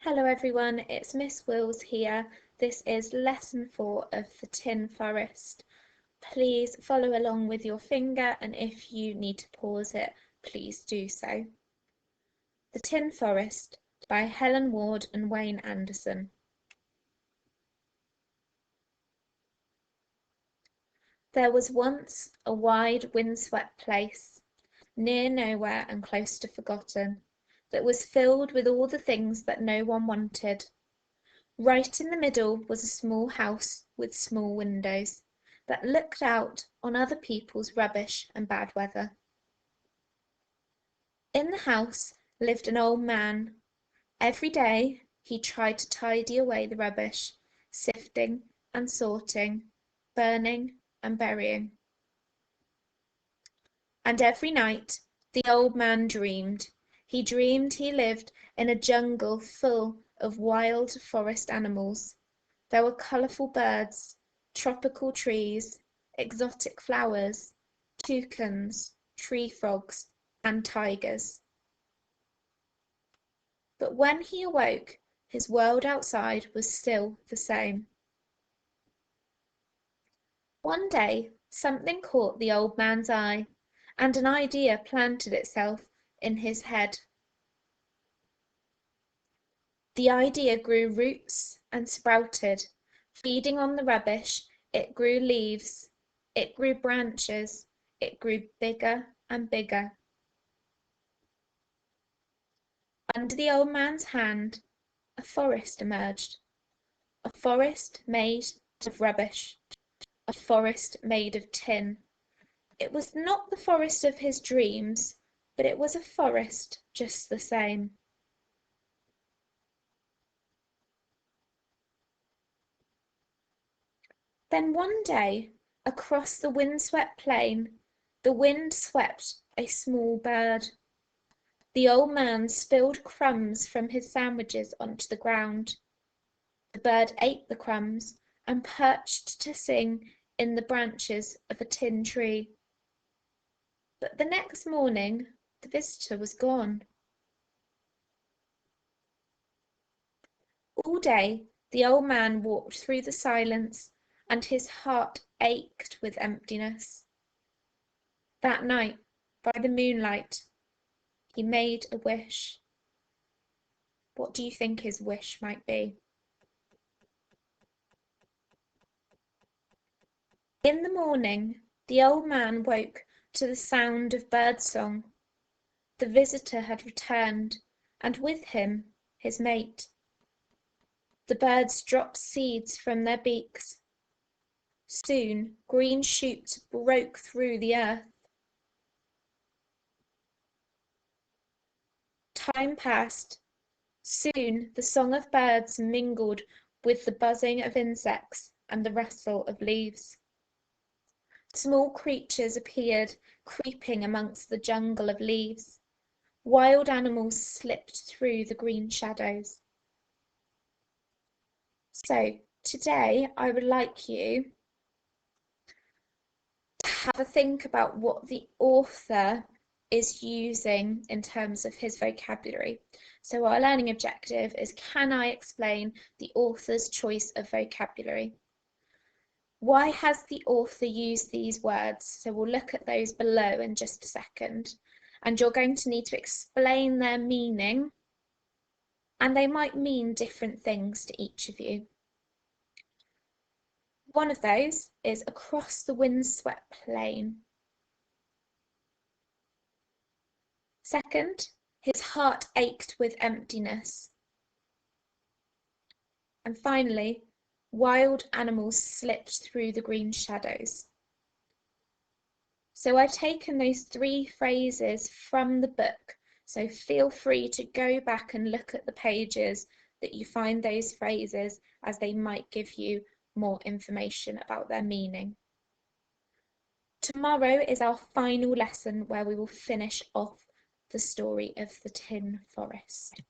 Hello everyone, it's Miss Wills here. This is lesson 4 of the Tin Forest. Please follow along with your finger, and if you need to pause it, please do so. The Tin Forest by Helen Ward and Wayne Anderson. There was once a wide, windswept place, near nowhere and close to forgotten, that was filled with all the things that no one wanted. Right in the middle was a small house with small windows that looked out on other people's rubbish and bad weather. In the house lived an old man. Every day he tried to tidy away the rubbish, sifting and sorting, burning and burying. And every night the old man dreamed. He dreamed he lived in a jungle full of wild forest animals. There were colourful birds, tropical trees, exotic flowers, toucans, tree frogs, and tigers. But when he awoke, his world outside was still the same. One day, something caught the old man's eye, and an idea planted itself in his head. The idea grew roots and sprouted. Feeding on the rubbish, it grew leaves, it grew branches, it grew bigger and bigger. Under the old man's hand, a forest emerged. A forest made of rubbish. A forest made of tin. It was not the forest of his dreams, but it was a forest just the same. Then one day, across the windswept plain, the wind swept a small bird. The old man spilled crumbs from his sandwiches onto the ground. The bird ate the crumbs and perched to sing in the branches of a tin tree. But the next morning, the visitor was gone. All day, the old man walked through the silence, and his heart ached with emptiness. That night, by the moonlight, he made a wish. What do you think his wish might be? In the morning, the old man woke to the sound of birdsong. The visitor had returned, and with him his mate. The birds dropped seeds from their beaks. Soon green shoots broke through the earth. Time passed. Soon the song of birds mingled with the buzzing of insects and the rustle of leaves. Small creatures appeared, creeping amongst the jungle of leaves. Wild animals slipped through the green shadows. So today I would like you to have a think about what the author is using in terms of his vocabulary. So our learning objective is, can I explain the author's choice of vocabulary? Why has the author used these words? So we'll look at those below in just a second. And you're going to need to explain their meaning, and they might mean different things to each of you. One of those is across the windswept plain. Second, his heart ached with emptiness. And finally, wild animals slipped through the green shadows. So I've taken those 3 phrases from the book, so feel free to go back and look at the pages that you find those phrases, as they might give you more information about their meaning. Tomorrow is our final lesson, where we will finish off the story of the Tin Forest.